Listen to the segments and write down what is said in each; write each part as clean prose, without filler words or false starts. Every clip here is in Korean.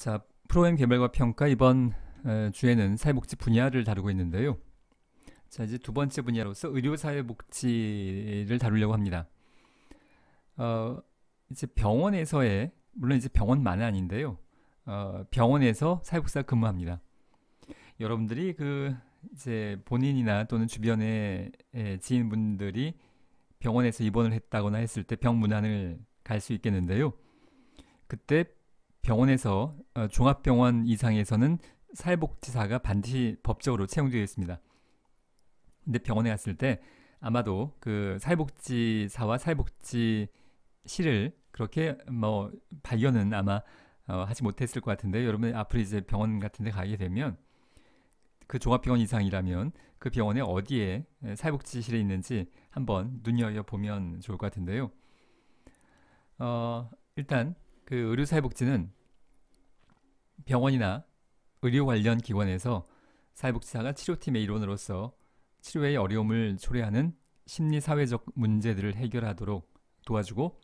자, 프로그램 개발과 평가 이번 주에는 사회복지 분야를 다루고 있는데요. 자, 이제 두 번째 분야로서 의료사회복지를 다루려고 합니다. 어, 이제 병원에서의, 물론 이제 병원만은 아닌데요. 병원에서 사회복지사 근무합니다. 여러분들이 이제 본인이나 또는 주변의 지인분들이 병원에서 입원을 했다거나 했을 때 병문안을 갈 수 있겠는데요. 그때 병원에서 종합병원 이상에서는 사회복지사가 반드시 법적으로 채용되어 있습니다. 근데 병원에 갔을 때 아마도 그 사회복지사와 사회복지실을 그렇게 뭐 발견은 아마 하지 못했을 것 같은데, 여러분 앞으로 이제 병원 같은 데 가게 되면 그 종합병원 이상이라면 그 병원에 어디에 사회복지실이 있는지 한번 눈여겨보면 좋을 것 같은데요. 일단 그 의료사회복지는 병원이나 의료 관련 기관에서 사회복지사가 치료팀의 일원으로서 치료의 어려움을 초래하는 심리사회적 문제들을 해결하도록 도와주고,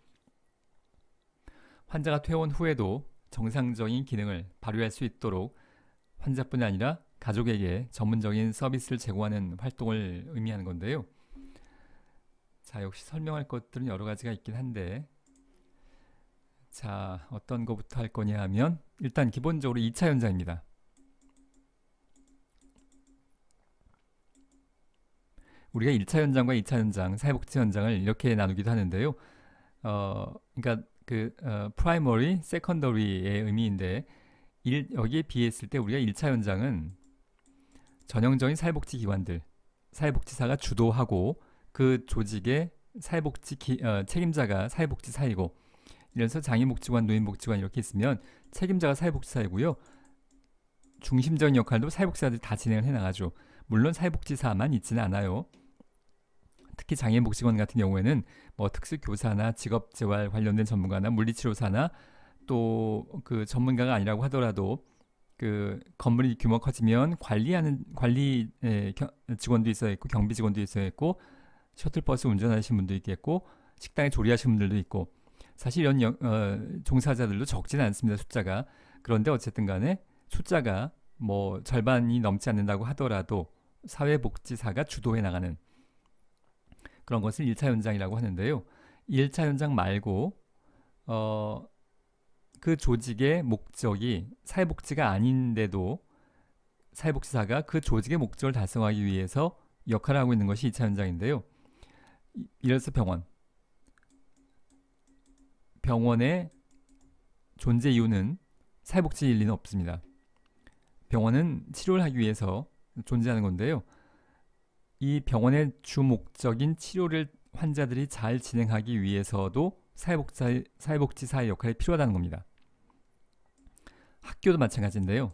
환자가 퇴원 후에도 정상적인 기능을 발휘할 수 있도록 환자뿐 아니라 가족에게 전문적인 서비스를 제공하는 활동을 의미하는 건데요. 자, 역시 설명할 것들은 여러 가지가 있긴 한데, 자, 어떤 거부터 할 거냐 하면 일단 기본적으로 2차 현장입니다. 우리가 1차 현장과 2차 현장, 사회복지 현장을 이렇게 나누기도 하는데요. 그러니까 primary, secondary의 의미인데, 여기에 비했을 때 우리가 1차 현장은 전형적인 사회복지 기관들, 사회복지사가 주도하고 그 조직의 책임자가 사회복지사이고, 이래서 장애복지관, 노인복지관 이렇게 있으면 책임자가 사회복지사이고요. 중심적인 역할도 사회복지사들이 다 진행을 해나가죠. 물론 사회복지사만 있지는 않아요. 특히 장애복지관 같은 경우에는 뭐 특수교사나 직업재활 관련된 전문가나 물리치료사나 또 그 전문가가 아니라고 하더라도 그 건물이 규모가 커지면 관리 직원도 있어야 있고, 경비 직원도 있어야 있고, 셔틀버스 운전하시는 분도 있겠고, 식당에 조리하시는 분들도 있고, 사실 이런 종사자들도 적지는 않습니다, 숫자가. 그런데 어쨌든 간에 숫자가 뭐 절반이 넘지 않는다고 하더라도 사회복지사가 주도해 나가는 그런 것을 1차 현장이라고 하는데요. 1차 현장 말고 그 조직의 목적이 사회복지가 아닌데도 사회복지사가 그 조직의 목적을 달성하기 위해서 역할을 하고 있는 것이 2차 현장인데요. 예를 들어서 병원의 존재 이유는 사회복지일 리는 없습니다. 병원은 치료를 하기 위해서 존재하는 건데요. 이 병원의 주 목적인 치료를 환자들이 잘 진행하기 위해서도 사회복지사의 역할이 필요하다는 겁니다. 학교도 마찬가지인데요.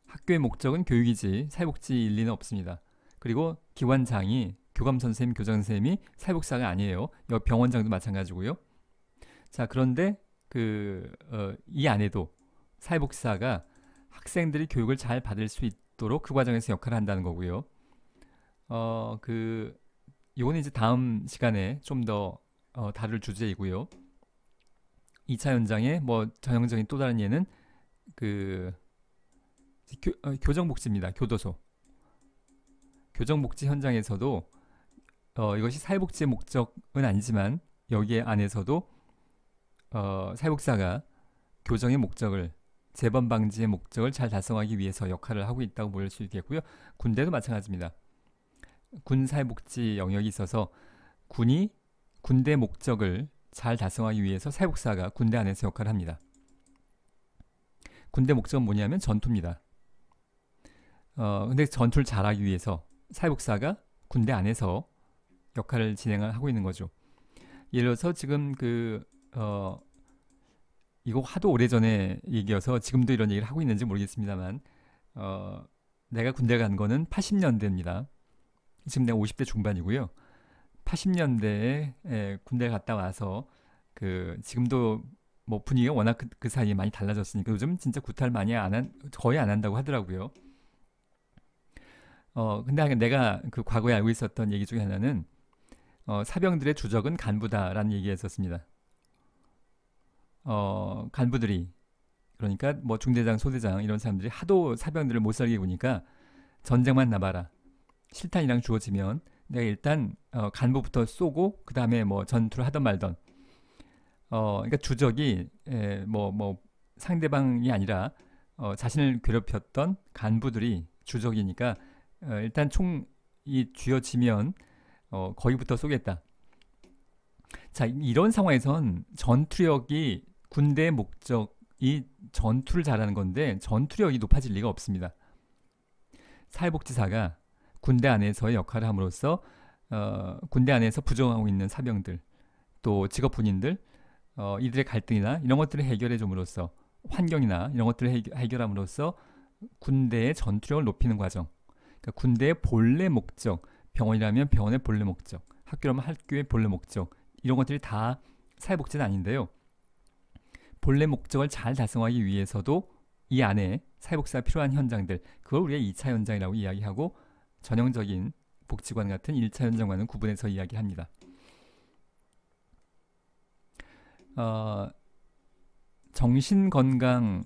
학교의 목적은 교육이지 사회복지일 리는 없습니다. 그리고 기관장이 교감선생님, 교장선생님이 사회복지사가 아니에요. 병원장도 마찬가지고요. 자, 그런데 이 안에도 사회복지사가 학생들이 교육을 잘 받을 수 있도록 그 과정에서 역할을 한다는 거고요. 이거는 이제 다음 시간에 좀 더 다룰 주제이고요. 2차 현장의 뭐 전형적인 또 다른 예는 교정복지입니다. 교도소. 교정복지 현장에서도 이것이 사회복지의 목적은 아니지만 여기에 안에서도 사회복지사가 교정의 목적을, 재범 방지의 목적을 잘 달성하기 위해서 역할을 하고 있다고 볼 수 있겠고요. 군대도 마찬가지입니다. 군 사회복지 영역이 있어서 군이 군대 목적을 잘 달성하기 위해서 사회복지사가 군대 안에서 역할을 합니다. 군대 목적은 뭐냐면 전투입니다. 근데 전투를 잘하기 위해서 사회복지사가 군대 안에서 역할을 진행을 하고 있는 거죠. 예를 들어서 지금 이거 하도 오래전에 얘기여서 지금도 이런 얘기를 하고 있는지 모르겠습니다만, 내가 군대 간 거는 80년대입니다. 지금 내가 50대 중반이고요. 80년대에 군대 갔다 와서 지금도 뭐 분위기가 워낙 그 사이에 많이 달라졌으니까 요즘 진짜 구타를 거의 안 한다고 하더라고요. 근데 내가 그 과거에 알고 있었던 얘기 중에 하나는 사병들의 주적은 간부다라는 얘기가 있었습니다. 간부들이 그러니까 뭐 중대장, 소대장 이런 사람들이 하도 사병들을 못 살게 구니까 전쟁만 나봐라. 실탄이랑 주어지면 내가 일단 간부부터 쏘고 그 다음에 뭐 전투를 하던 말던. 그러니까 주적이 뭐 상대방이 아니라 자신을 괴롭혔던 간부들이 주적이니까 일단 총이 쥐어지면 거기부터 쏘겠다. 자, 이런 상황에선 전투력이 군대의 목적이 전투를 잘하는 건데 전투력이 높아질 리가 없습니다. 사회복지사가 군대 안에서의 역할을 함으로써 군대 안에서 부정하고 있는 사병들 또 직업 군인들 이들의 갈등이나 이런 것들을 해결해 줌으로써 환경이나 이런 것들을 해결함으로써 군대의 전투력을 높이는 과정. 그러니까 군대의 본래 목적, 병원이라면 병원의 본래 목적, 학교라면 학교의 본래 목적 이런 것들이 다 사회복지는 아닌데요. 본래 목적을 잘 달성하기 위해서도 이 안에 사회복지가 필요한 현장들, 그걸 우리가 2차 현장이라고 이야기하고 전형적인 복지관 같은 1차 현장과는 구분해서 이야기합니다. 정신건강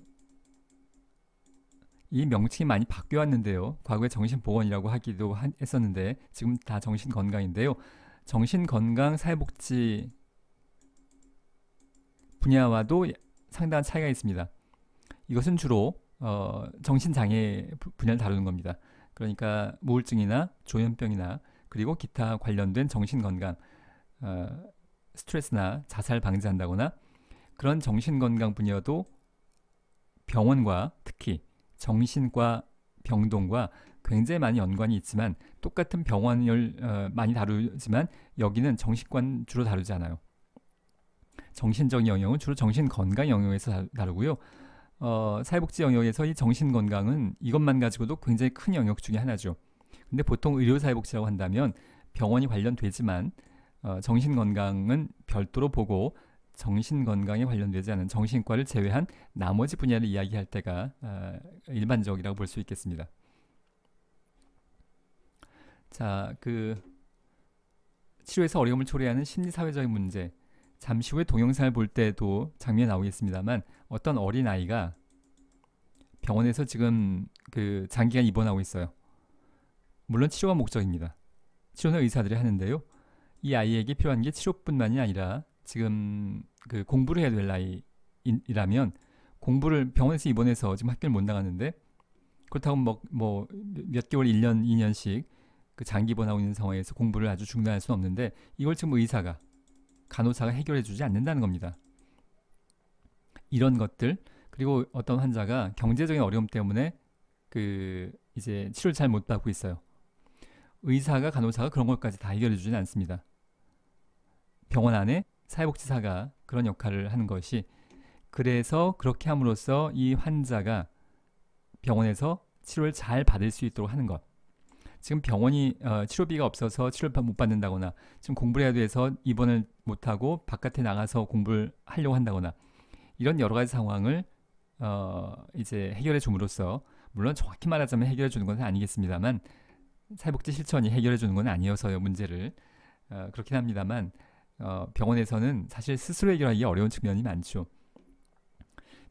이 명칭이 많이 바뀌었는데요. 과거에 정신보건이라고 하기도 했었는데 지금 다 정신건강인데요. 정신건강 사회복지 분야와도 상당한 차이가 있습니다. 이것은 주로 정신장애 분야를 다루는 겁니다. 그러니까 우울증이나 조현병이나 그리고 기타 관련된 정신건강, 스트레스나 자살 방지한다거나 그런 정신건강 분야도 병원과 특히 정신과 병동과 굉장히 많이 연관이 있지만 똑같은 병원을 많이 다루지만 여기는 정신관 주로 다루지 않아요. 정신적인 영역은 주로 정신건강 영역에서 다루고요. 사회복지 영역에서 이 정신건강은 이것만 가지고도 굉장히 큰 영역 중에 하나죠. 근데 보통 의료사회복지라고 한다면 병원이 관련되지만 정신건강은 별도로 보고 정신건강에 관련되지 않은 정신과를 제외한 나머지 분야를 이야기할 때가 일반적이라고 볼 수 있겠습니다. 자, 치료에서 어려움을 초래하는 심리사회적인 문제, 잠시 후에 동영상을 볼 때도 장면이 나오겠습니다만 어떤 어린아이가 병원에서 지금 장기간 입원하고 있어요. 물론 치료가 목적입니다. 치료는 의사들이 하는데요. 이 아이에게 필요한 게 치료뿐만이 아니라 지금 공부를 해야 될 나이라면 공부를 병원에서 입원해서 지금 학교를 못 나가는데 그렇다고 몇 개월, 1년, 2년씩 장기 입원하고 있는 상황에서 공부를 아주 중단할 수는 없는데 이걸 지금 의사가 간호사가 해결해 주지 않는다는 겁니다. 이런 것들 그리고 어떤 환자가 경제적인 어려움 때문에 이제 치료를 잘 못 받고 있어요. 의사가 간호사가 그런 것까지 다 해결해 주지는 않습니다. 병원 안에 사회복지사가 그런 역할을 하는 것이 그래서 그렇게 함으로써 이 환자가 병원에서 치료를 잘 받을 수 있도록 하는 것. 지금 병원이 치료비가 없어서 치료를 못 받는다거나 지금 공부를 해야 돼서 입원을 못하고 바깥에 나가서 공부를 하려고 한다거나 이런 여러 가지 상황을 이제 해결해 줌으로써 물론 정확히 말하자면 해결해 주는 것은 아니겠습니다만 사회복지 실천이 해결해 주는 건 아니어서요. 문제를 그렇긴 합니다만 병원에서는 사실 스스로 해결하기 어려운 측면이 많죠.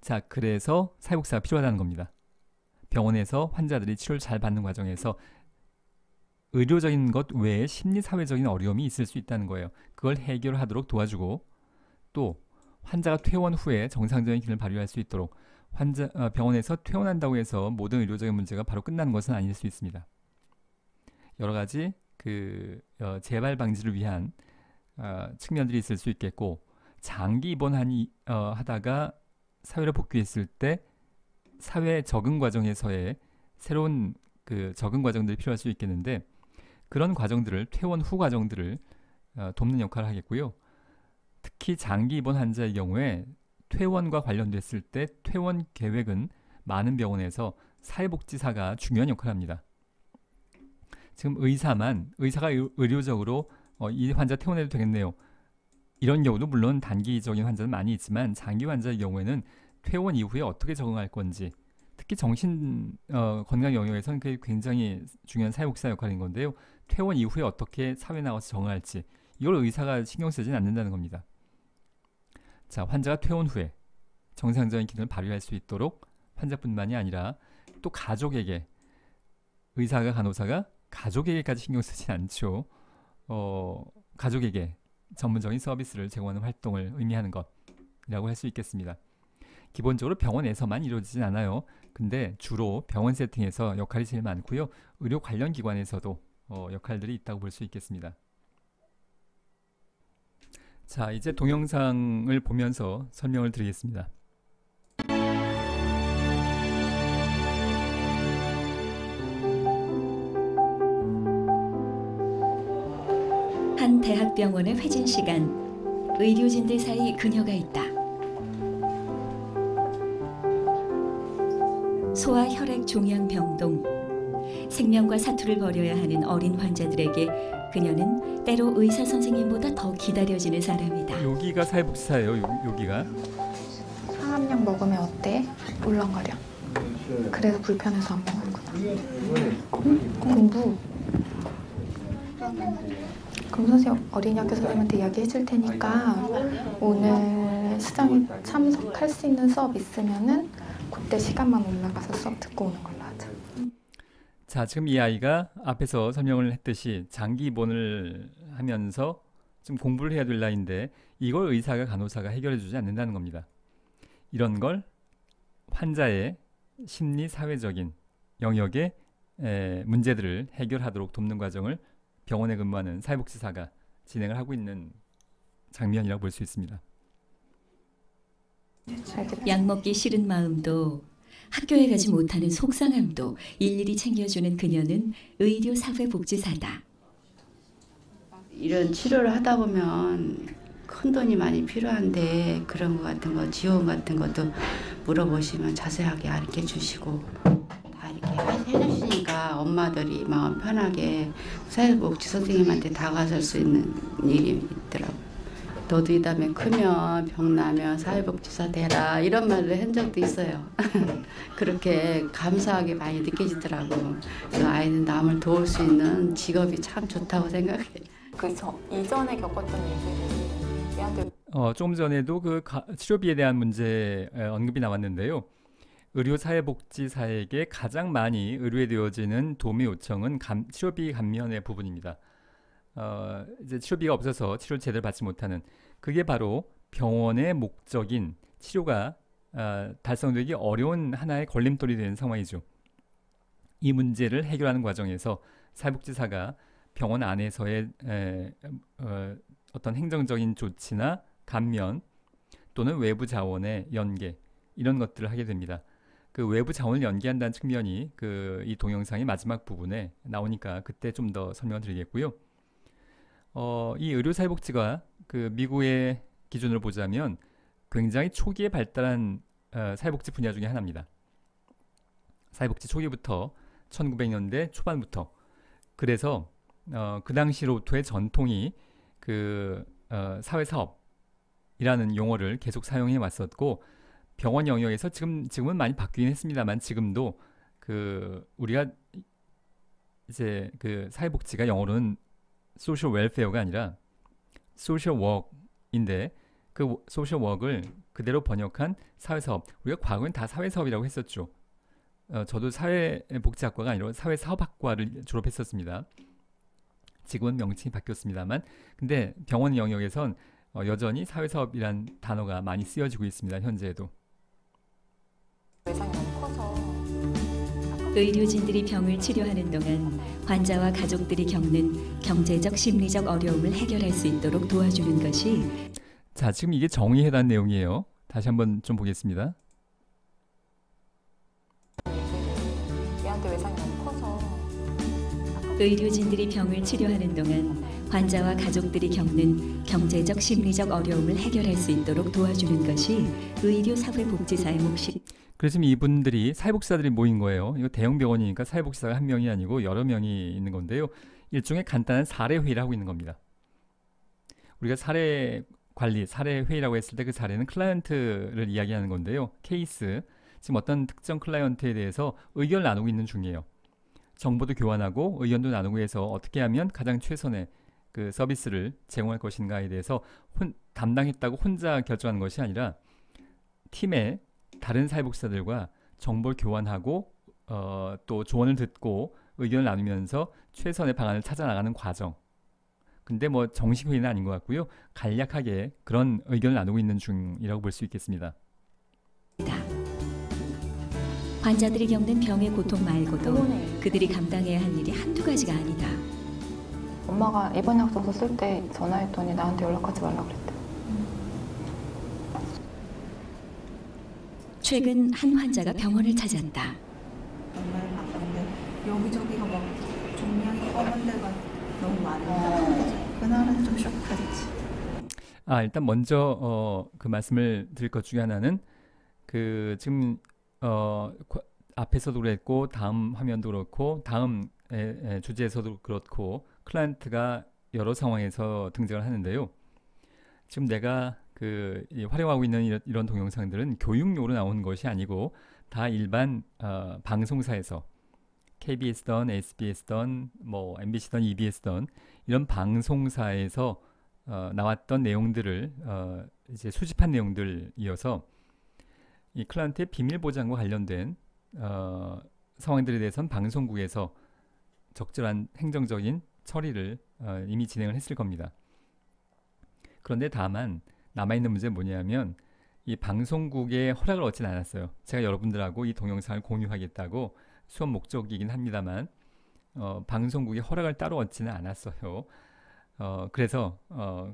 자, 그래서 사회복지사가 필요하다는 겁니다. 병원에서 환자들이 치료를 잘 받는 과정에서 의료적인 것 외에 심리사회적인 어려움이 있을 수 있다는 거예요. 그걸 해결하도록 도와주고 또 환자가 퇴원 후에 정상적인 기능을 발휘할 수 있도록 병원에서 퇴원한다고 해서 모든 의료적인 문제가 바로 끝나는 것은 아닐 수 있습니다. 여러 가지 재발 방지를 위한 측면들이 있을 수 있겠고 장기 입원하다가 사회로 복귀했을 때 사회 적응 과정에서의 새로운 적응 과정들이 필요할 수 있겠는데 그런 과정들을 퇴원 후 과정들을 돕는 역할을 하겠고요. 특히 장기 입원 환자의 경우에 퇴원과 관련됐을 때 퇴원 계획은 많은 병원에서 사회복지사가 중요한 역할을 합니다. 지금 의사가 의료적으로 이 환자 퇴원해도 되겠네요. 이런 경우도 물론 단기적인 환자는 많이 있지만 장기 환자의 경우에는 퇴원 이후에 어떻게 적응할 건지 특히 정신 건강 영역에서는 그게 굉장히 중요한 사회복지사 역할인 건데요. 퇴원 이후에 어떻게 사회에 나가서 적응할지 이걸 의사가 신경 쓰지는 않는다는 겁니다. 자, 환자가 퇴원 후에 정상적인 기능을 발휘할 수 있도록 환자뿐만이 아니라 또 가족에게, 의사가 간호사가 가족에게까지 신경 쓰진 않죠. 가족에게 전문적인 서비스를 제공하는 활동을 의미하는 것이라고 할 수 있겠습니다. 기본적으로 병원에서만 이루어지진 않아요. 근데 주로 병원 세팅에서 역할이 제일 많고요. 의료 관련 기관에서도 역할들이 있다고 볼 수 있겠습니다. 자, 이제 동영상을 보면서 설명을 드리겠습니다. 한 대학병원의 회진 시간. 의료진들 사이 그녀가 있다. 소아 혈액 종양 병동. 생명과 사투를 벌여야 하는 어린 환자들에게 그녀는 때로 의사 선생님보다 더 기다려지는 사람이다. 여기가 사회복지사예요. 여기가. 항암약 먹으면 어때? 울렁거려. 그래서 불편해서 안 먹었구나. 공부. 그럼 선생님 어린이 학교 선생님한테 이야기해 줄 테니까 오늘 수정이 참석할 수 있는 수업 있으면은 그때 시간만 올라가서 수업 듣고 오는 걸로 하자. 자, 지금 이 아이가 앞에서 설명을 했듯이 장기 입원을 하면서 좀 공부를 해야 될 나이인데 이걸 의사가 간호사가 해결해 주지 않는다는 겁니다. 이런 걸 환자의 심리 사회적인 영역의 문제들을 해결하도록 돕는 과정을 병원에 근무하는 사회복지사가 진행을 하고 있는 장면이라고 볼 수 있습니다. 약 먹기 싫은 마음도 학교에 가지 못하는 속상함도 일일이 챙겨주는 그녀는 의료사회복지사다. 이런 치료를 하다 보면 큰 돈이 많이 필요한데 그런 거 같은 거 지원 같은 것도 물어보시면 자세하게 가르쳐 주시고 다 이렇게 해주시니까 엄마들이 마음 편하게 사회복지 선생님한테 다가설 수 있는 일이 있더라고요. 너도 이 다음에 크면 병나면 사회복지사 되라 이런 말을 한 적도 있어요. 그렇게 감사하게 많이 느껴지더라고. 그래서 아이는 남을 도울 수 있는 직업이 참 좋다고 생각해요. 이전에 겪었던 일들이 얘한테 조금 전에도 그 치료비에 대한 문제 언급이 나왔는데요. 의료사회복지사에게 가장 많이 의뢰되어지는 도움의 요청은 치료비 감면의 부분입니다. 이제 치료비가 없어서 치료를 제대로 받지 못하는, 그게 바로 병원의 목적인 치료가 달성되기 어려운 하나의 걸림돌이 되는 상황이죠. 이 문제를 해결하는 과정에서 사회복지사가 병원 안에서의 어떤 행정적인 조치나 감면 또는 외부 자원의 연계, 이런 것들을 하게 됩니다. 그 외부 자원을 연계한다는 측면이 이 동영상의 마지막 부분에 나오니까 그때 좀 더 설명을 드리겠고요. 이 의료사회복지가 그 미국의 기준으로 보자면 굉장히 초기에 발달한 사회복지 분야 중에 하나입니다. 사회복지 초기부터 1900년대 초반부터. 그래서 그 당시로부터의 전통이 사회사업이라는 용어를 계속 사용해 왔었고, 병원 영역에서 지금은 많이 바뀌긴 했습니다만 지금도 우리가 이제 사회복지가 영어로는 소셜 웰페어가 아니라 소셜 워크인데 그 소셜 워크를 그대로 번역한 사회사업, 우리가 과거엔 다 사회사업이라고 했었죠. 저도 사회복지학과가 아니라 사회사업학과를 졸업했었습니다. 지금은 명칭이 바뀌었습니다만, 근데 병원 영역에선 여전히 사회사업이란 단어가 많이 쓰여지고 있습니다. 현재에도. 의료진들이 병을 치료하는 동안 환자와 가족들이 겪는 경제적, 심리적 어려움을 해결할 수 있도록 도와주는 것이. 자, 지금 이게 정의에 대한 내용이에요. 다시 한번 좀 보겠습니다. 얘한테 외상이 너무 커서 의료진들이 병을 치료하는 동안 환자와 가족들이 겪는 경제적, 심리적 어려움을 해결할 수 있도록 도와주는 것이 의료사회복지사의 몫이. 그래서 지금 이분들이 사회복지사들이 모인 거예요. 이거 대형 병원이니까 사회복지사가 한 명이 아니고 여러 명이 있는 건데요. 일종의 간단한 사례 회의를 하고 있는 겁니다. 우리가 사례 관리, 사례 회의라고 했을 때 그 사례는 클라이언트를 이야기하는 건데요. 케이스, 지금 어떤 특정 클라이언트에 대해서 의견을 나누고 있는 중이에요. 정보도 교환하고 의견도 나누고 해서 어떻게 하면 가장 최선의 그 서비스를 제공할 것인가에 대해서 담당했다고 혼자 결정하는 것이 아니라 팀의 다른 사회복지사들과 정보를 교환하고 또 조언을 듣고 의견을 나누면서 최선의 방안을 찾아 나가는 과정. 근데 뭐 정식 회의는 아닌 것 같고요. 간략하게 그런 의견을 나누고 있는 중이라고 볼 수 있겠습니다. 환자들이 겪는 병의 고통 말고도 그들이 감당해야 할 일이 한두 가지가 아니다. 엄마가 입원 약속서 쓸 때 전화했더니 나한테 연락하지 말라 그랬대. 최근 한 환자가 병원을 찾았다. 정말 바쁜데 여기저기가 막 종량이 검은 데가 너무 많은데 그날은 좀 쇼크했지. 일단 먼저 그 말씀을 드릴 것 중에 하나는 그 지금 앞에서도 그랬고 다음 화면도 그렇고 다음 주제에서도 그렇고 클라이언트가 여러 상황에서 등장을 하는데요. 지금 내가 활용하고 있는 이런 동영상들은 교육용으로 나오는 것이 아니고 다 일반 방송사에서 KBS든 SBS든 뭐 MBC든 EBS든 이런 방송사에서 나왔던 내용들을 이제 수집한 내용들이어서 이 클라이언트의 비밀 보장과 관련된 상황들에 대해서는 방송국에서 적절한 행정적인 처리를 이미 진행을 했을 겁니다. 그런데 다만 남아있는 문제는 뭐냐면 이 방송국의 허락을 얻진 않았어요. 제가 여러분들하고 이 동영상을 공유하겠다고 수업 목적이긴 합니다만 방송국의 허락을 따로 얻지는 않았어요. 그래서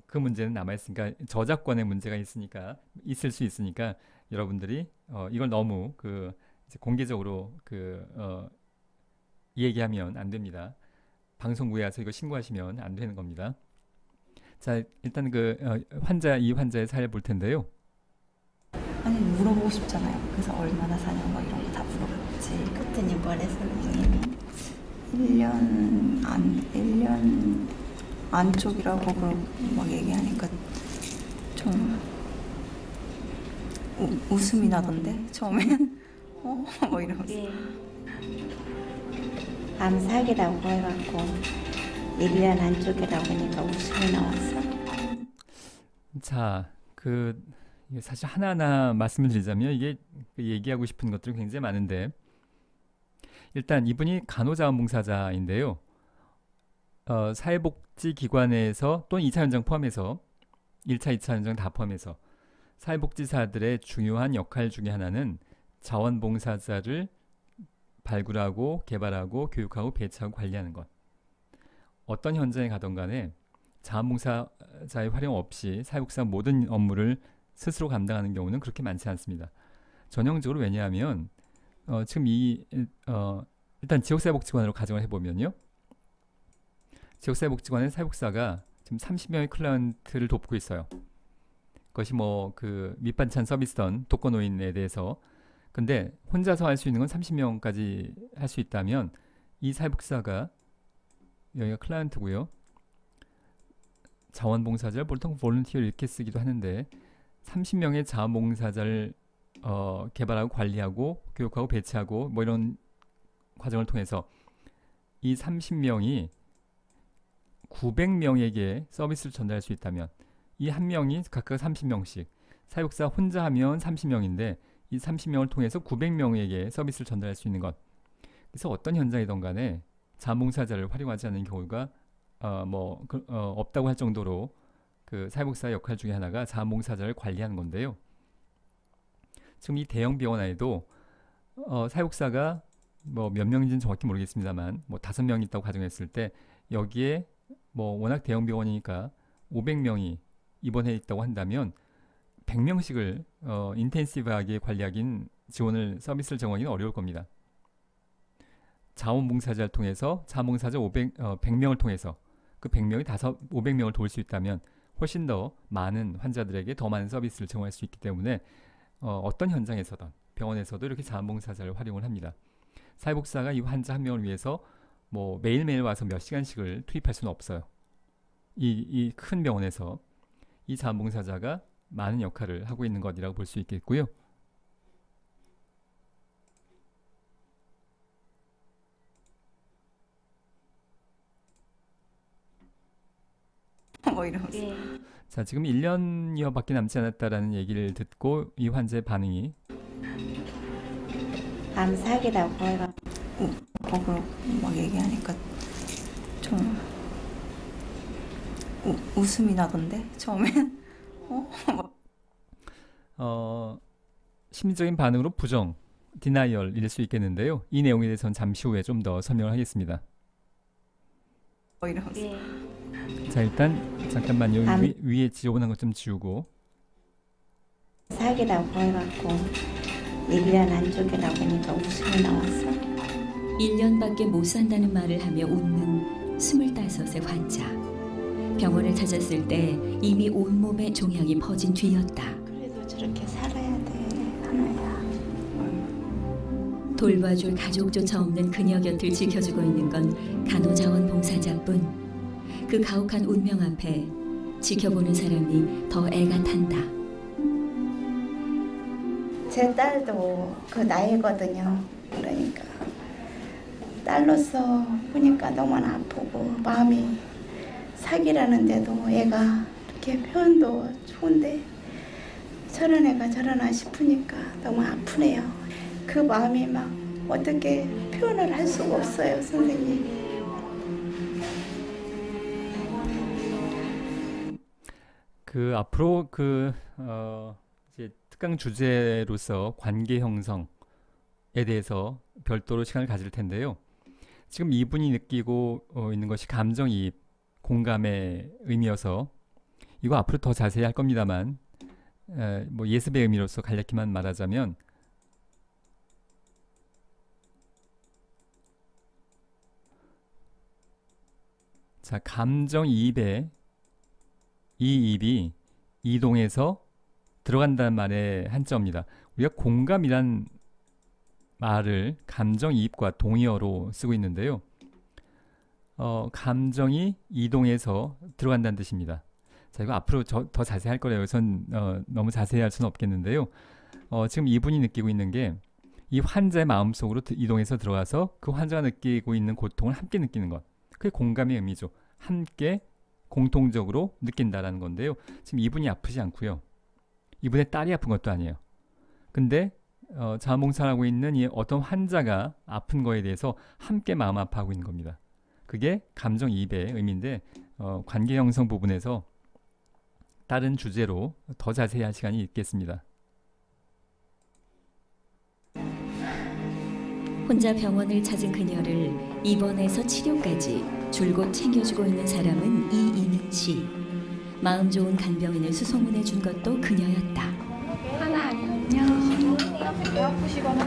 그 문제는 남아있으니까 저작권의 문제가 있을 수 있으니까 여러분들이 이걸 너무 이제 공개적으로 얘기하면 안 됩니다. 방송국에 가서 이거 신고하시면 안 되는 겁니다. 자, 일단 이 환자의 사례를 볼 텐데요. 아니 물어보고 싶잖아요. 그래서 얼마나 사냐 뭐 이런 거 다 물어봤지. 그랬더니 뭐래 선생님이 1년 안쪽이라고 막 얘기하니까 좀 웃음이 나던데 처음엔 뭐 이러면서. 암사기라고 해갖고 1년 안쪽이라고 하니까 웃음이 나왔어. 자, 사실 하나하나 말씀을 드리자면 이게 얘기하고 싶은 것들이 굉장히 많은데 일단 이분이 간호자원봉사자인데요. 사회복지기관에서 또는 2차 현장 포함해서 1차, 2차 현장 다 포함해서 사회복지사들의 중요한 역할 중에 하나는 자원봉사자를 발굴하고 개발하고 교육하고 배치하고 관리하는 것. 어떤 현장에 가던 간에 자원봉사자의 활용 없이 사회복지사 모든 업무를 스스로 감당하는 경우는 그렇게 많지 않습니다. 전형적으로 왜냐하면 지금 일단 지역사회복지관으로 가정을 해보면요. 지역사회복지관의 사회복지사가 지금 30명의 클라이언트를 돕고 있어요. 그것이 밑반찬 서비스든 독거노인에 대해서. 근데 혼자서 할 수 있는 건 30명까지 할 수 있다면 이 사회복지사가 여기가 클라이언트고요. 자원봉사자를 보통 볼런티어 이렇게 쓰기도 하는데 30명의 자원봉사자를 개발하고 관리하고 교육하고 배치하고 뭐 이런 과정을 통해서 이 30명이 900명에게 서비스를 전달할 수 있다면 이 한 명이 각각 30명씩 사회복지사 혼자 하면 30명인데 이 30명을 통해서 900명에게 서비스를 전달할 수 있는 것. 그래서 어떤 현장이든 간에 자원봉사자를 활용하지 않는 경우가 없다고 할 정도로 사회복지사 역할 중에 하나가 자원봉사자를 관리하는 건데요. 지금 이 대형 병원 안에도 사회복지사가 몇 명인지는 정확히 모르겠습니다만 5명이 있다고 가정했을 때 여기에 워낙 대형 병원이니까 500명이 입원해 있다고 한다면 100명씩을 인텐시브하게 관리하긴 서비스를 제공하기는 어려울 겁니다. 자원봉사자를 통해서 자원봉사자 100명을 통해서 그 100명이 500명을 도울 수 있다면 훨씬 더 많은 환자들에게 더 많은 서비스를 제공할 수 있기 때문에 어떤 현장에서든 병원에서도 이렇게 자원봉사자를 활용을 합니다. 사회복지사가 이 환자 한 명을 위해서 매일매일 와서 몇 시간씩을 투입할 수는 없어요. 이 큰 병원에서 이 자원봉사자가 많은 역할을 하고 있는 것이라고 볼 수 있겠고요. 뭐 이러면서. 자, 지금 1년여밖에 남지 않았다라는 얘기를 듣고 이 환자의 반응이 남 사귀라고 해가 그렇고 막 얘기하니까 좀 웃음이 나던데 처음엔 심리적인 반응으로 부정, 디나이얼일 수 있겠는데요. 이 내용에 대해서는 잠시 후에 좀 더 설명을 하겠습니다. 이러면서 자, 일단 잠깐만요. 위에 지저분한 것 좀 지우고. 사귀라고 해갖고 1년 안쪽이라고 하니까 웃음이 나왔어. 1년밖에 못 산다는 말을 하며 웃는 25의 환자. 병원을 찾았을 때 이미 온몸에 종양이 퍼진 뒤였다. 그래도 저렇게 살아야 돼, 하나야. 돌봐줄 가족조차 없는 그녀 곁을 지켜주고 있는 건 간호자원봉사자뿐. 그 가혹한 운명 앞에 지켜보는 사람이 더 애가 탄다. 제 딸도 그 나이거든요. 그러니까 딸로서 보니까 너무나 아프고 마음이 사기라는데도 애가 이렇게 표현도 좋은데 저런 애가 저러나 싶으니까 너무 아프네요. 그 마음이 막 어떻게 표현을 할 수가 없어요, 선생님. 그 앞으로 이제 특강 주제로서 관계 형성에 대해서 별도로 시간을 가질 텐데요. 지금 이분이 느끼고 있는 것이 감정이입, 공감의 의미여서 이거 앞으로 더 자세히 할 겁니다만 뭐 예습의 의미로서 간략히만 말하자면 자, 감정이입에 이 입이 이동해서 들어간다는 말의 한자어입니다. 우리가 공감이란 말을 감정이입과 동의어로 쓰고 있는데요. 감정이 이동해서 들어간다는 뜻입니다. 자, 이거 앞으로 더 자세히 할 거래요. 우선 너무 자세히 할 수는 없겠는데요. 지금 이분이 느끼고 있는 게 이 환자의 마음속으로 이동해서 들어가서 그 환자가 느끼고 있는 고통을 함께 느끼는 것. 그게 공감의 의미죠. 함께 공통적으로 느낀다라는 건데요. 지금 이분이 아프지 않고요. 이분의 딸이 아픈 것도 아니에요. 근데 자원봉사를 하고 있는 이 어떤 환자가 아픈 거에 대해서 함께 마음 아파하고 있는 겁니다. 그게 감정이입의 의미인데 관계 형성 부분에서 다른 주제로 더 자세히 할 시간이 있겠습니다. 혼자 병원을 찾은 그녀를 입원해서 치료까지 줄곧 챙겨주고 있는 사람은 이인은 씨. 마음 좋은 간병인을 수소문해 준 것도 그녀였다. 하나 안녕. 배 아프시거나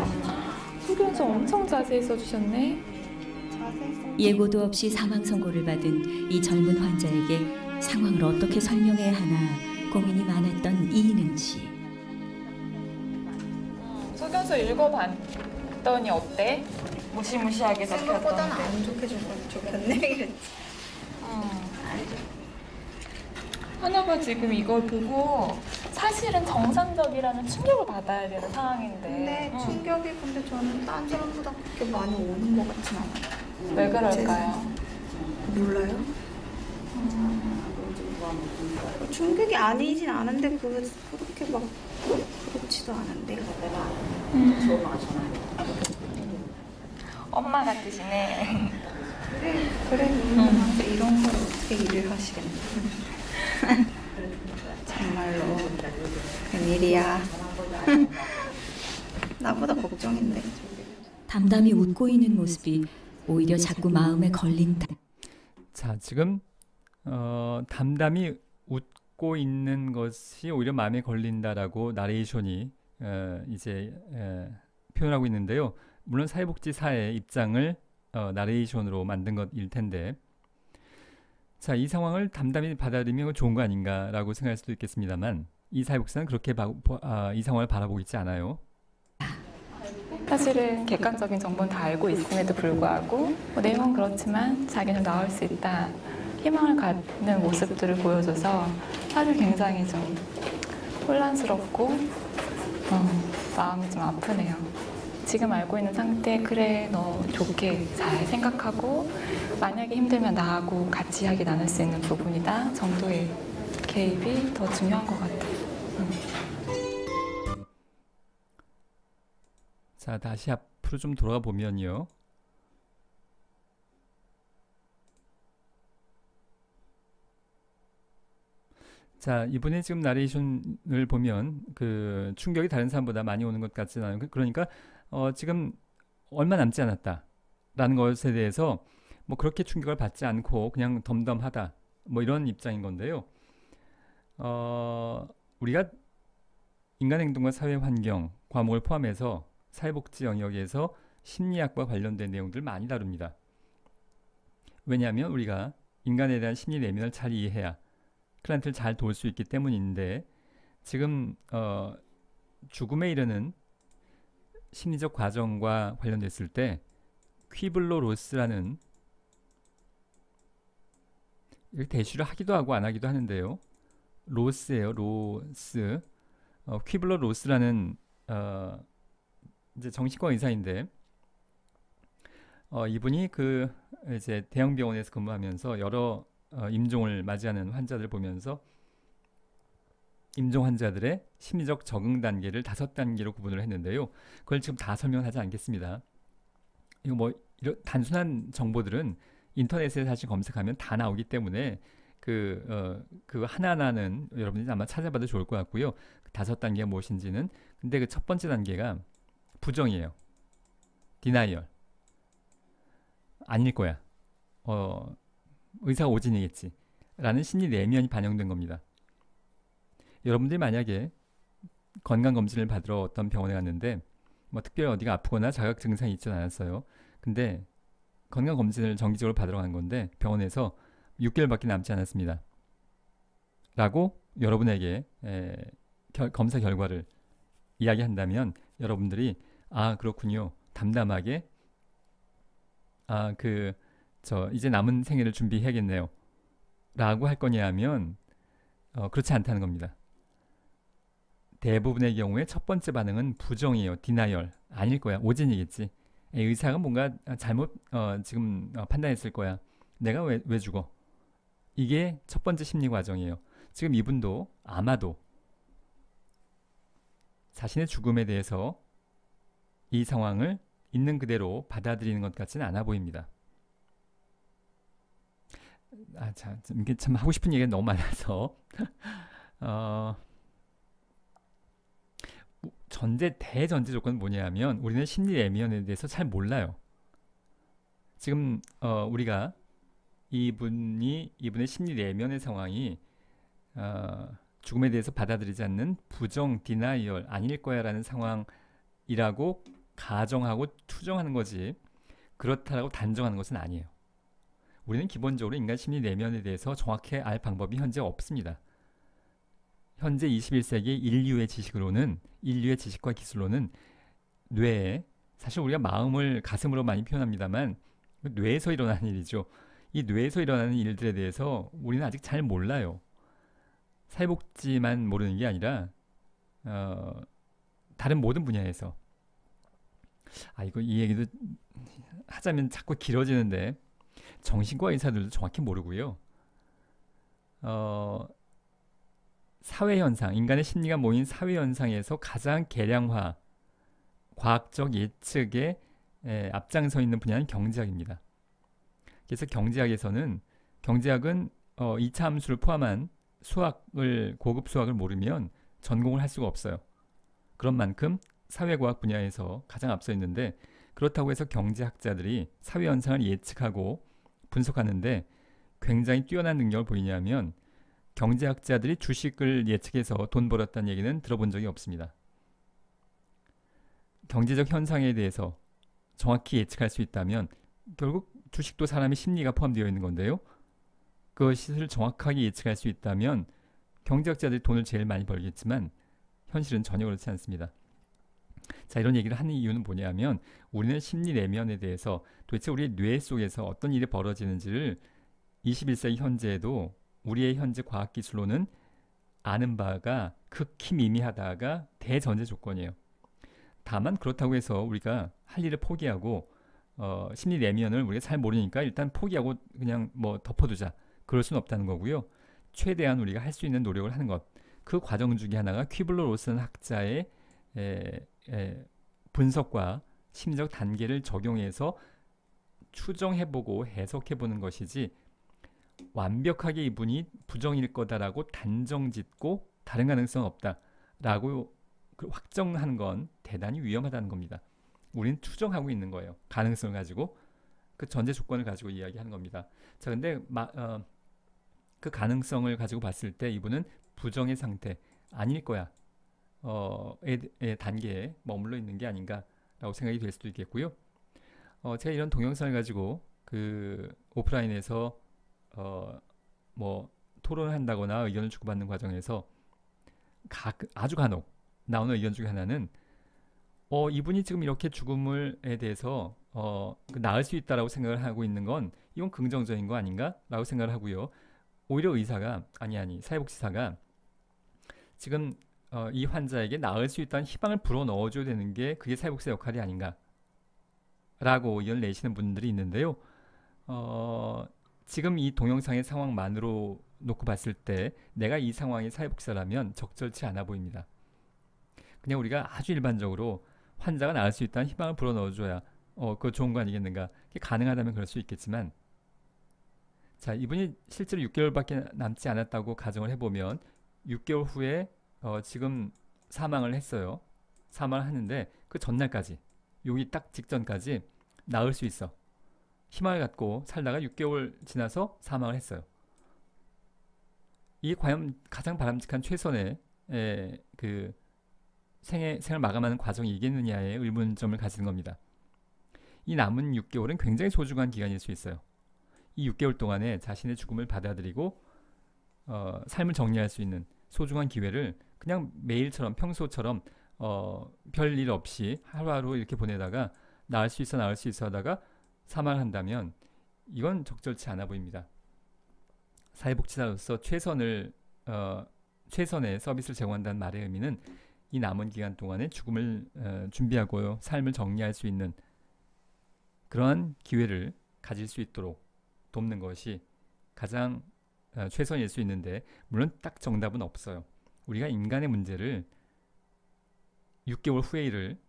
훈련소 엄청 자세히 써주셨네. 예고도 없이 사망 선고를 받은 이 젊은 환자에게 상황을 어떻게 설명해야 하나 고민이 많았던 이인은 씨. 소견서 읽어봤더니 어때? 무시무시하게 생각보다는 적혔던데. 안 좋게 좋겠네 이랬지. 하나가 지금 이걸 보고 사실은 정상적이라는 충격을 받아야 되는 상황인데. 근데 충격이 근데 저는 딴 사람보다 그렇게 많이 오는 것 같진 않아요. 왜 그럴까요? 몰라요? 충격이 아니진 않은데 그렇게 막 그렇지도 않은데. 엄마 같으시네. 그래 이런 걸 어떻게 일을 하시겠나. 정말로 웬일이야. 나보다 걱정인데. 담담히 웃고 있는 모습이 오히려 자꾸 마음에 걸린다. 자, 지금 담담히 웃고 있는 것이 오히려 마음에 걸린다라고 나레이션이 이제 표현하고 있는데요. 물론 사회복지사의 입장을 나레이션으로 만든 것일 텐데, 자, 이 상황을 담담히 받아들이면 좋은 거 아닌가라고 생각할 수도 있겠습니다만, 이 사회복지사는 그렇게 이 상황을 바라보고 있지 않아요. 사실은 객관적인 정보는 다 알고 있음에도 불구하고 내용은 그렇지만 자기는 나을 수 있다. 희망을 갖는 모습들을 보여줘서 사실 굉장히 좀 혼란스럽고 마음이 좀 아프네요. 지금 알고 있는 상태, 그래 너 좋게 잘 생각하고 만약에 힘들면 나하고 같이 이야기 나눌 수 있는 부분이다 정도의 이렇게 개입이 더 중요한 것 같아요. 자, 다시 앞으로 좀 돌아가 보면요. 자, 이분의 지금 나레이션을 보면 그 충격이 다른 사람보다 많이 오는 것 같지는 않아요. 그러니까 지금 얼마 남지 않았다라는 것에 대해서 뭐 그렇게 충격을 받지 않고 그냥 덤덤하다 뭐 이런 입장인 건데요. 우리가 인간 행동과 사회 환경 과목을 포함해서 사회복지 영역에서 심리학과 관련된 내용들 많이 다룹니다. 왜냐하면 우리가 인간에 대한 심리 내면을 잘 이해해야 클라이언트를 잘 도울 수 있기 때문인데, 지금 죽음에 이르는 심리적 과정과 관련됐을 때 퀴블로 로스라는, 대쉬를 하기도 하고 안 하기도 하는데요. 로스예요, 로스. 퀴블러 로스라는 이제 정신과 의사인데, 이분이 그 이제 대형 병원에서 근무하면서 여러 임종을 맞이하는 환자들 보면서 임종 환자들의 심리적 적응 단계를 5단계로 구분을 했는데요. 그걸 지금 다 설명하지 않겠습니다. 이거 뭐 이런 단순한 정보들은 인터넷에 사실 검색하면 다 나오기 때문에 그 하나하나는 여러분들이 아마 찾아봐도 좋을 것 같고요. 5단계가 무엇인지는. 근데 그 첫 번째 단계가 부정이에요. 디나이얼. 아닐 거야. 의사가 오진이겠지. 라는 심리 내면이 반영된 겁니다. 여러분들이 만약에 건강검진을 받으러 어떤 병원에 갔는데 뭐 특별히 어디가 아프거나 자각 증상이 있지는 않았어요. 근데 건강검진을 정기적으로 받으러 간 건데 병원에서 6개월밖에 남지 않았습니다. 라고 여러분에게 검사 결과를 이야기한다면 여러분들이 아 그렇군요. 담담하게 이제 남은 생애를 준비해야겠네요. 라고 할 거냐 하면 그렇지 않다는 겁니다. 대부분의 경우에 첫 번째 반응은 부정이에요. 디나이얼. 아닐 거야. 오진이겠지. 의사가 뭔가 잘못 지금 판단했을 거야. 내가 왜 죽어? 이게 첫 번째 심리 과정이에요. 지금 이분도 아마도 자신의 죽음에 대해서 이 상황을 있는 그대로 받아들이는 것 같지는 않아 보입니다. 이게 참 하고 싶은 얘기가 너무 많아서 대전제 조건은 뭐냐면 우리는 심리 내면에 대해서 잘 몰라요. 지금 우리가 이분의 심리 내면의 상황이 죽음에 대해서 받아들이지 않는 부정, 디나이얼, 아닐 거야 라는 상황이라고 가정하고 추정하는 거지 그렇다고 단정하는 것은 아니에요. 우리는 기본적으로 인간 심리 내면에 대해서 정확히 알 방법이 현재 없습니다. 현재 21세기 인류의 지식과 기술로는 뇌에, 사실 우리가 마음을 가슴으로 많이 표현합니다만 뇌에서 일어나는 일이죠. 이 뇌에서 일어나는 일들에 대해서 우리는 아직 잘 몰라요. 사회복지만 모르는 게 아니라 다른 모든 분야에서 이 얘기도 하자면 자꾸 길어지는데 정신과 의사들도 정확히 모르고요. 사회현상, 인간의 심리가 모인 사회현상에서 가장 계량화, 과학적 예측에 앞장서 있는 분야는 경제학입니다. 그래서 경제학은 2차 함수를 포함한 고급 수학을 모르면 전공을 할 수가 없어요. 그런 만큼 사회과학 분야에서 가장 앞서 있는데, 그렇다고 해서 경제학자들이 사회현상을 예측하고 분석하는데 굉장히 뛰어난 능력을 보이냐면 경제학자들이 주식을 예측해서 돈 벌었다는 얘기는 들어본 적이 없습니다. 경제적 현상에 대해서 정확히 예측할 수 있다면 결국 주식도 사람의 심리가 포함되어 있는 건데요. 그것을 정확하게 예측할 수 있다면 경제학자들이 돈을 제일 많이 벌겠지만 현실은 전혀 그렇지 않습니다. 자, 이런 얘기를 하는 이유는 뭐냐면 우리는 심리 내면에 대해서 도대체 우리의 뇌 속에서 어떤 일이 벌어지는지를 21세기 현재에도 우리의 현재 과학기술로는 아는 바가 극히 미미하다가 대전제 조건이에요. 다만 그렇다고 해서 우리가 할 일을 포기하고 심리 내면을 우리가 잘 모르니까 일단 포기하고 그냥 뭐 덮어두자, 그럴 수는 없다는 거고요. 최대한 우리가 할 수 있는 노력을 하는 것. 그 과정 중에 하나가 퀴블러-로슨 학자의 분석과 심리적 단계를 적용해서 추정해보고 해석해보는 것이지 완벽하게 이분이 부정일 거다라고 단정짓고 다른 가능성은 없다라고 확정하는 건 대단히 위험하다는 겁니다. 우리는 추정하고 있는 거예요. 가능성을 가지고 그 전제 조건을 가지고 이야기하는 겁니다. 자, 근데 그 가능성을 가지고 봤을 때 이분은 부정의 상태 아닐 거야 의 단계에 머물러 있는 게 아닌가라고 생각이 될 수도 있겠고요. 제가 이런 동영상을 가지고 그 오프라인에서 뭐 토론을 한다거나 의견을 주고받는 과정에서 아주 간혹 나오는 의견 중에 하나는 이분이 지금 이렇게 죽음에 대해서 나을 수 있다라고 생각을 하고 있는 건 이건 긍정적인 거 아닌가? 라고 생각을 하고요. 오히려 의사가 사회복지사가 지금 이 환자에게 나을 수 있다는 희망을 불어넣어줘야 되는 게 그게 사회복지사 역할이 아닌가? 라고 의견을 내시는 분들이 있는데요. 지금 이 동영상의 상황만으로 놓고 봤을 때 내가 이 상황의 사회복지사라면 적절치 않아 보입니다. 그냥 우리가 아주 일반적으로 환자가 나을 수 있다는 희망을 불어넣어줘야 그거 좋은 거 아니겠는가. 그게 가능하다면 그럴 수 있겠지만 자, 이분이 실제로 6개월밖에 남지 않았다고 가정을 해보면 6개월 후에 지금 사망을 했어요. 사망을 하는데 그 전날까지 여기 딱 직전까지 나을 수 있어. 희망을 갖고 살다가 6개월 지나서 사망을 했어요. 이게 과연 가장 바람직한 최선의 그 생을 마감하는 과정이겠느냐에 의문점을 가지는 겁니다. 이 남은 6개월은 굉장히 소중한 기간일 수 있어요. 이 6개월 동안에 자신의 죽음을 받아들이고 삶을 정리할 수 있는 소중한 기회를 그냥 매일처럼 평소처럼 별일 없이 하루하루 이렇게 보내다가 나을 수 있어 하다가 사망한다면 이건 적절치 않아 보입니다. 사회복지사로서 최선의 서비스를 제공한다는 말의 의미는 이 남은 기간 동안에 죽음을 준비하고 삶을 정리할 수 있는 그러한 기회를 가질 수 있도록 돕는 것이 가장 최선일 수 있는데 물론 딱 정답은 없어요. 우리가 인간의 문제를 6개월 후의 일을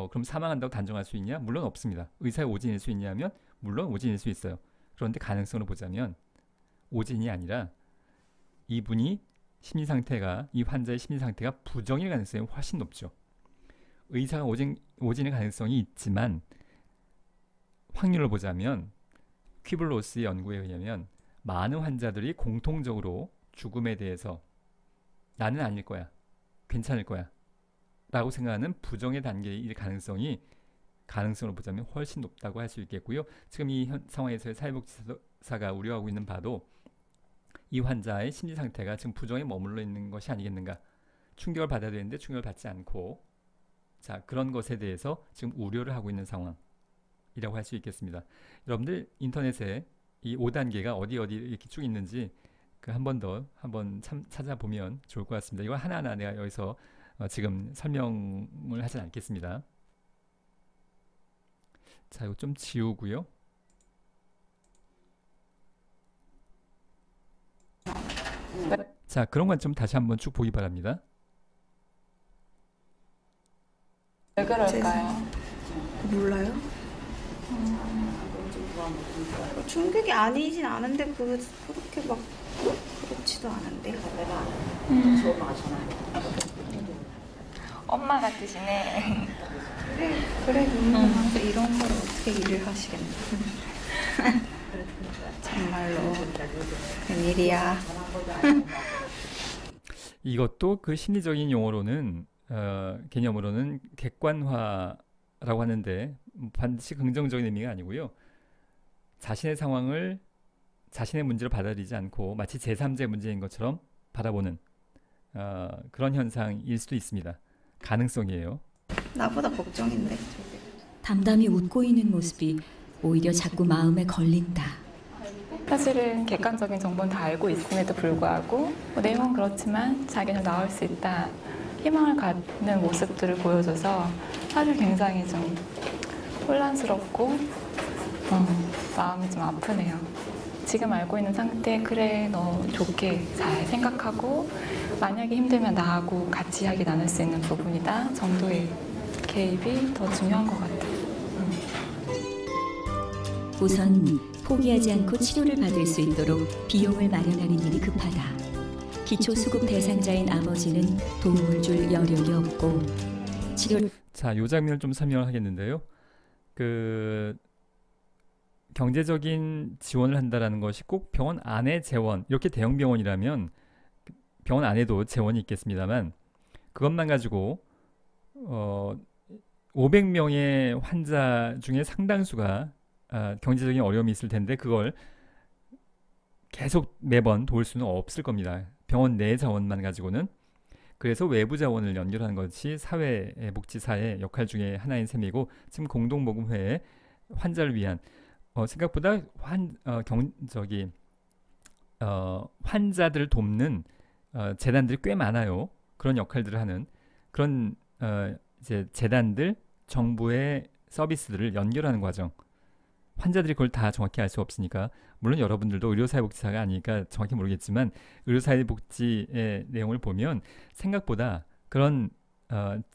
그럼 사망한다고 단정할 수 있냐? 물론 없습니다. 의사의 오진일 수 있냐면 물론 오진일 수 있어요. 그런데 가능성으로 보자면 오진이 아니라 이분이 이 환자의 심리 상태가 부정일 가능성이 훨씬 높죠. 의사가 오진의 가능성이 있지만 확률을 보자면 퀴블로스의 연구에 의하면 많은 환자들이 공통적으로 죽음에 대해서 나는 아닐 거야, 괜찮을 거야 라고 생각하는 부정의 단계의 가능성으로 보자면 훨씬 높다고 할 수 있겠고요. 지금 이 상황에서의 사회복지사가 우려하고 있는 바도 이 환자의 심리 상태가 지금 부정에 머물러 있는 것이 아니겠는가. 충격을 받아야 되는데 충격을 받지 않고 그런 것에 대해서 지금 우려를 하고 있는 상황이라고 할 수 있겠습니다. 여러분들 인터넷에 이 5단계가 어디 이렇게 쭉 있는지 한번 찾아보면 좋을 것 같습니다. 이거 하나하나 내가 여기서 지금 설명을 하진 않겠습니다. 자, 이거 좀 지우고요. 자, 그런 건 좀 다시 한번 쭉 보기 바랍니다. 왜 그럴까요? 몰라요? 충격이 아니진 않은데 그렇게 막 그렇지도 않은데. 엄마 같으시네. 그래 항상 이런 걸 어떻게 일을 하시겠나. 정말로 웬일이야. 이것도 그 심리적인 용어로는 개념으로는 객관화라고 하는데 반드시 긍정적인 의미가 아니고요. 자신의 상황을 자신의 문제로 받아들이지 않고 마치 제3자의 문제인 것처럼 바라보는 그런 현상일 수도 있습니다. 가능성이에요. 나보다 걱정인데. 담담히 웃고 있는 모습이 오히려 자꾸 마음에 걸린다. 사실은 객관적인 정보는 다 알고 있음에도 불구하고 내용은 그렇지만 자기는 나을 수 있다. 희망을 갖는 모습들을 보여줘서 사실 굉장히 좀 혼란스럽고 마음이 좀 아프네요. 지금 알고 있는 상태 그래 너 좋게 잘 생각하고 만약에 힘들면 나하고 같이 이야기 나눌 수 있는 부분이다 정도의 개입이 더 중요한 것 같아요. 우선 포기하지 않고 치료를 받을 수 있도록 비용을 마련하는 일이 급하다. 기초수급 대상자인 아버지는 도움을 줄 여력이 없고 치료를 자, 요 장면을 좀 설명을 하겠는데요. 경제적인 지원을 한다라는 것이 꼭 병원 안에 재원, 이렇게 대형 병원이라면 병원 안에도 재원이 있겠습니다만 그것만 가지고 500명의 환자 중에 상당수가 경제적인 어려움이 있을 텐데 그걸 계속 매번 도울 수는 없을 겁니다. 병원 내 자원만 가지고는. 그래서 외부 자원을 연결하는 것이 사회복지사의 역할 중에 하나인 셈이고 지금 공동모금회에 환자를 위한 생각보다 환자들을 돕는 재단들이 꽤 많아요. 그런 역할들을 하는 그런 이제 재단들, 정부의 서비스들을 연결하는 과정. 환자들이 그걸 다 정확히 알 수 없으니까 물론 여러분들도 의료사회복지사가 아니니까 정확히 모르겠지만 의료사회복지의 내용을 보면 생각보다 그런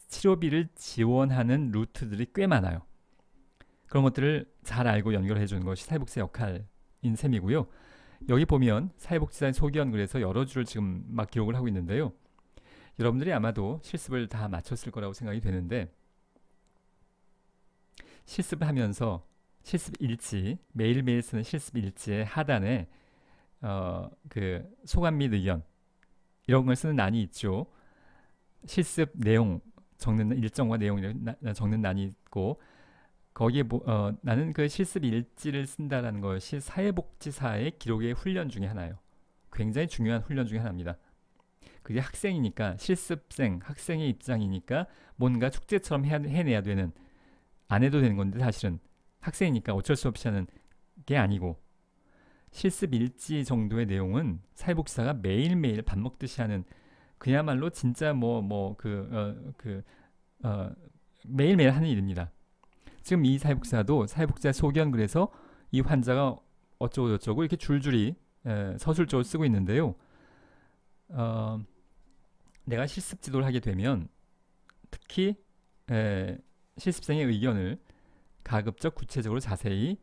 치료비를 지원하는 루트들이 꽤 많아요. 그런 것들을 잘 알고 연결해 주는 것이 사회복지사 역할인 셈이고요. 여기 보면 사회복지사의 소견글에서 여러 줄을 지금 막 기록을 하고 있는데요. 여러분들이 아마도 실습을 다 마쳤을 거라고 생각이 되는데 실습을 하면서 실습 일지, 매일매일 쓰는 실습 일지의 하단에 소감 및 의견 이런 걸 쓰는 란이 있죠. 실습 내용 적는 일정과 내용을 적는 란이 있고 거기에 나는 그 실습 일지를 쓴다라는 것이 사회복지사의 기록의 훈련 중에 하나예요. 굉장히 중요한 훈련 중에 하나입니다. 그게 학생이니까 학생의 입장이니까 뭔가 축제처럼 해내야 되는 안 해도 되는 건데 사실은 학생이니까 어쩔 수 없이 하는 게 아니고 실습 일지 정도의 내용은 사회복지사가 매일매일 밥 먹듯이 하는 그야말로 진짜 매일매일 하는 일입니다. 지금 이 사회복지사도 사회복지사 소견글에서 이 환자가 어쩌고 저쩌고 이렇게 줄줄이 서술적으로 쓰고 있는데요. 내가 실습 지도를 하게 되면 특히 실습생의 의견을 가급적 구체적으로 자세히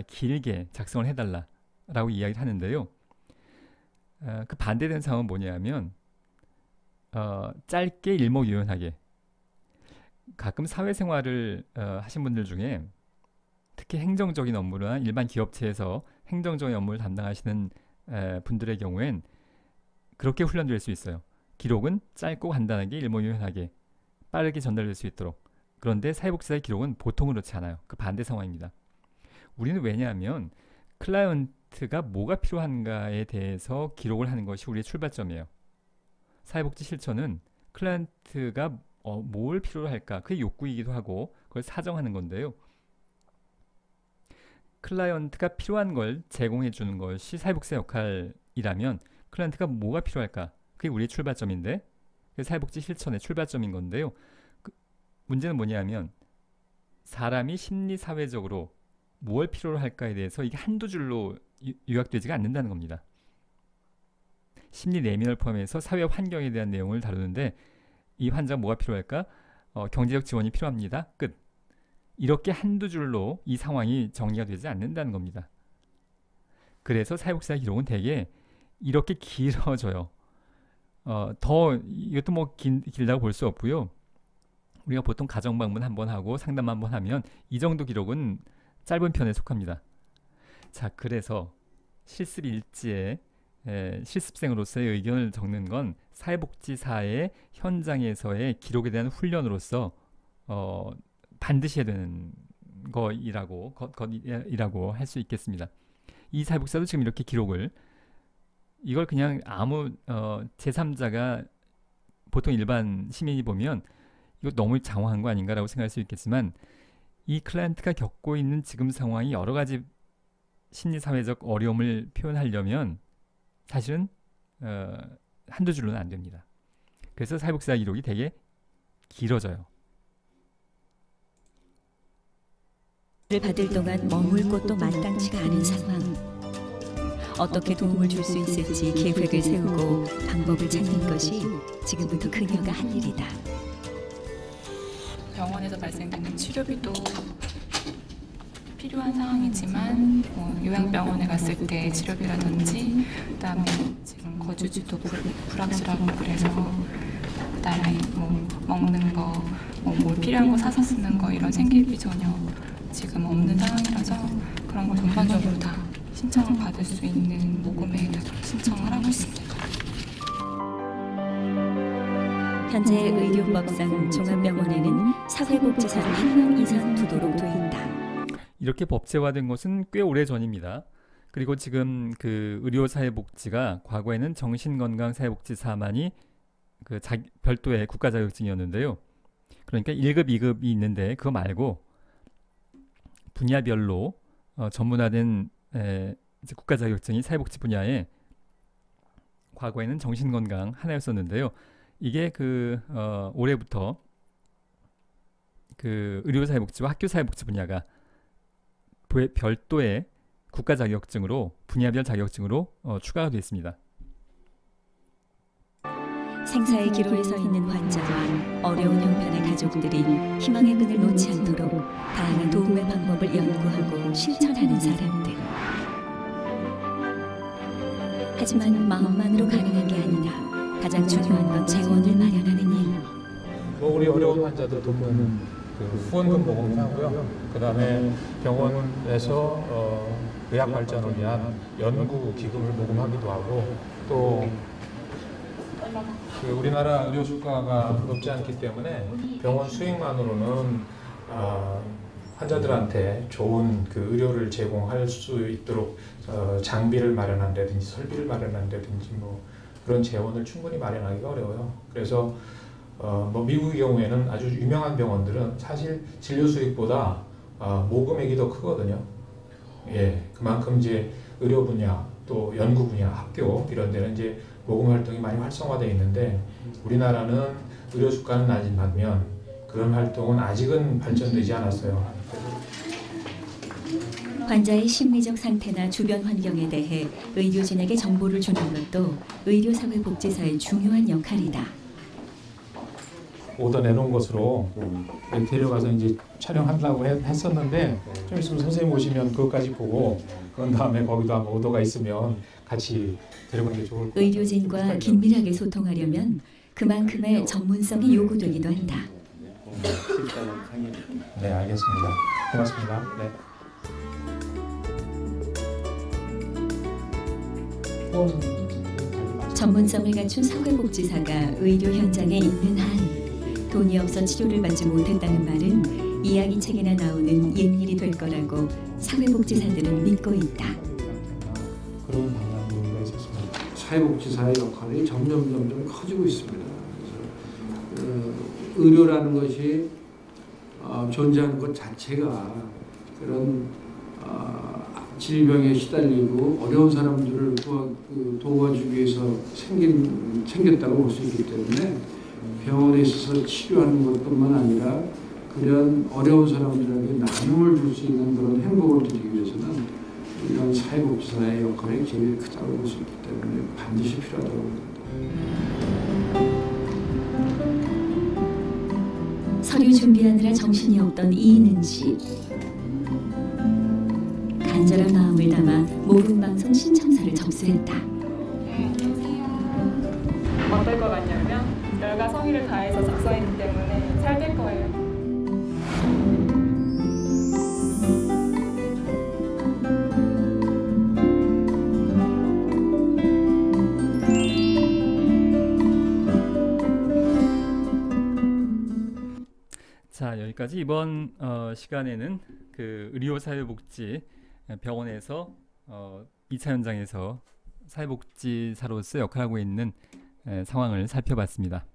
길게 작성을 해달라라고 이야기를 하는데요. 그 반대되는 상황은 뭐냐면 짧게 일목요연하게 가끔 사회생활을 하신 분들 중에 특히 행정적인 업무나 일반 기업체에서 행정적인 업무를 담당하시는 분들의 경우엔 그렇게 훈련될 수 있어요. 기록은 짧고 간단하게 일목요연하게 빠르게 전달될 수 있도록. 그런데 사회복지사의 기록은 보통 그렇지 않아요. 그 반대 상황입니다. 우리는 왜냐하면 클라이언트가 뭐가 필요한가에 대해서 기록을 하는 것이 우리의 출발점이에요. 사회복지 실천은 클라이언트가 뭘 필요로 할까? 그게 욕구이기도 하고 그걸 사정하는 건데요. 클라이언트가 필요한 걸 제공해 주는 것이 사회복지사 역할이라면 클라이언트가 뭐가 필요할까? 그게 우리의 출발점인데 그게 사회복지 실천의 출발점인 건데요. 문제는 뭐냐면 사람이 심리사회적으로 무엇을 필요로 할까에 대해서 이게 한두 줄로 요약되지가 않는다는 겁니다. 심리 내면을 포함해서 사회 환경에 대한 내용을 다루는데 이 환자가 뭐가 필요할까? 경제적 지원이 필요합니다. 끝. 이렇게 한두 줄로 이 상황이 정리가 되지 않는다는 겁니다. 그래서 사회복지사 기록은 되게 이렇게 길어져요. 이것도 길다고 볼 수 없고요. 우리가 보통 가정방문 한번 하고 상담 한번 하면 이 정도 기록은 짧은 편에 속합니다. 자, 그래서 실습 일지에 실습생으로서의 의견을 적는 건 사회복지사의 현장에서의 기록에 대한 훈련으로서 반드시 해야 되는 거이라고 할 수 있겠습니다. 이 사회복지사도 지금 이렇게 기록을 이걸 그냥 아무 제3자가 보통 일반 시민이 보면 이거 너무 장황한 거 아닌가라고 생각할 수 있겠지만 이 클라이언트가 겪고 있는 지금 상황이 여러 가지 심리사회적 어려움을 표현하려면 사실은 한두 줄로는 안 됩니다. 그래서 사회복지사 기록이 되게 길어져요. 를 받을 동안 머물 곳도 마땅치가 않은 상황. 어떻게 도움을 줄 수 있을지 계획을 세우고 방법을 찾는 것이 지금부터 그녀가 할 일이다. 병원에서 발생되는 치료비도 필요한 상황이지만 요양병원에 갔을 때 치료비라든지 그다음에 지금 거주지도 불확실하고 그래서 그다음에 뭐 먹는 거, 뭘 필요한 거 사서 쓰는 거 이런 생계비 전혀 지금 없는 상황이라서 그런 걸 전반적으로 다 신청을 받을 수 있는 모금에 신청을 하고 있습니다. 현재 의료법상 종합병원에는 사회복지사를 1명 이상 두도록 돼 있다. 이렇게 법제화된 것은 꽤 오래 전입니다. 그리고 지금 그 의료사회복지가 과거에는 정신건강사회복지사만이 그 별도의 국가 자격증이었는데요. 그러니까 1급, 2급이 있는데 그거 말고 분야별로 전문화된 이제 국가 자격증이 사회복지 분야에 과거에는 정신건강 하나였었는데요. 이게 올해부터 그 의료사회복지와 학교사회복지 분야가 별도의 국가 자격증으로 분야별 자격증으로 추가가 됐습니다. 생사의 기로에 서 있는 환자와 어려운 형편의 가족들이 희망의 끈을 놓지 않도록 다양한 도움의 방법을 연구하고 실천하는 사람들. 하지만 마음만으로 가능한 게 아니다. 가장 중요한 건 재원을 마련하는 일. 우리 어려운 환자들 돕는 그 후원금 모금하고요. 그다음에 병원에서 의학 발전을 위한 연구 기금을 모금하기도 하고 또 우리나라 의료 수가가 높지 않기 때문에 병원 수익만으로는 환자들한테 좋은 그 의료를 제공할 수 있도록 장비를 마련한다든지 설비를 마련한다든지 뭐 그런 재원을 충분히 마련하기가 어려워요. 그래서 뭐 미국의 경우에는 아주 유명한 병원들은 사실 진료 수익보다 모금액이 더 크거든요. 예, 그만큼 이제 의료 분야 또 연구 분야, 학교 이런 데는 이제 모금 활동이 많이 활성화되어 있는데 우리나라는 의료 수가는 낮은 반면 그런 활동은 아직은 발전되지 않았어요. 환자의 심리적 상태나 주변 환경에 대해 의료진에게 정보를 주는 것도 의료사회복지사의 중요한 역할이다. 오더 내놓은 것으로 데려가서 이제 촬영한다고 했었는데 좀 있으면 선생님 오시면 그것까지 보고 그런 다음에 거기도 아마 오더가 있으면 같이 데려가는 게 좋을 것 같아요. 의료진과 긴밀하게 소통하려면 그만큼의 전문성이 요구되기도 한다. 네, 알겠습니다. 고맙습니다. 네. 전문성을 갖춘 사회복지사가 의료 현장에 있는 한 돈이 없어 치료를 받지 못했다는 말은 이야기책이나 나오는 옛일이 될 거라고 사회복지사들은 믿고 있다. 그런 방향으로 있었습니다. 사회복지사의 역할이 점점 커지고 있습니다. 그래서 의료라는 것이 존재하는 것 자체가 그런 질병에 시달리고 어려운 사람들을 도와주기 위해서 생겼다고 볼 수 있기 때문에 병원에 있어서 치료하는 것뿐만 아니라 그런 어려운 사람들에게 나눔을 줄 수 있는 그런 행복을 드리기 위해서는 이런 사회복지사의 역할이 제일 크다고 볼 수 있기 때문에 반드시 필요하다고 봅니다. 서류 준비하느라 정신이 없던 이인은 씨. 간절한 마음을 담아 모금방송 신청서를 접수했다. 어떨 것 같냐면 열과 성의를 다해서 작성했기 때문에 잘 될 거예요. 자, 여기까지 이번 시간에는 그 의료사회복지 병원에서 2차 현장에서 사회복지사로서 역할을 하고 있는 상황을 살펴봤습니다.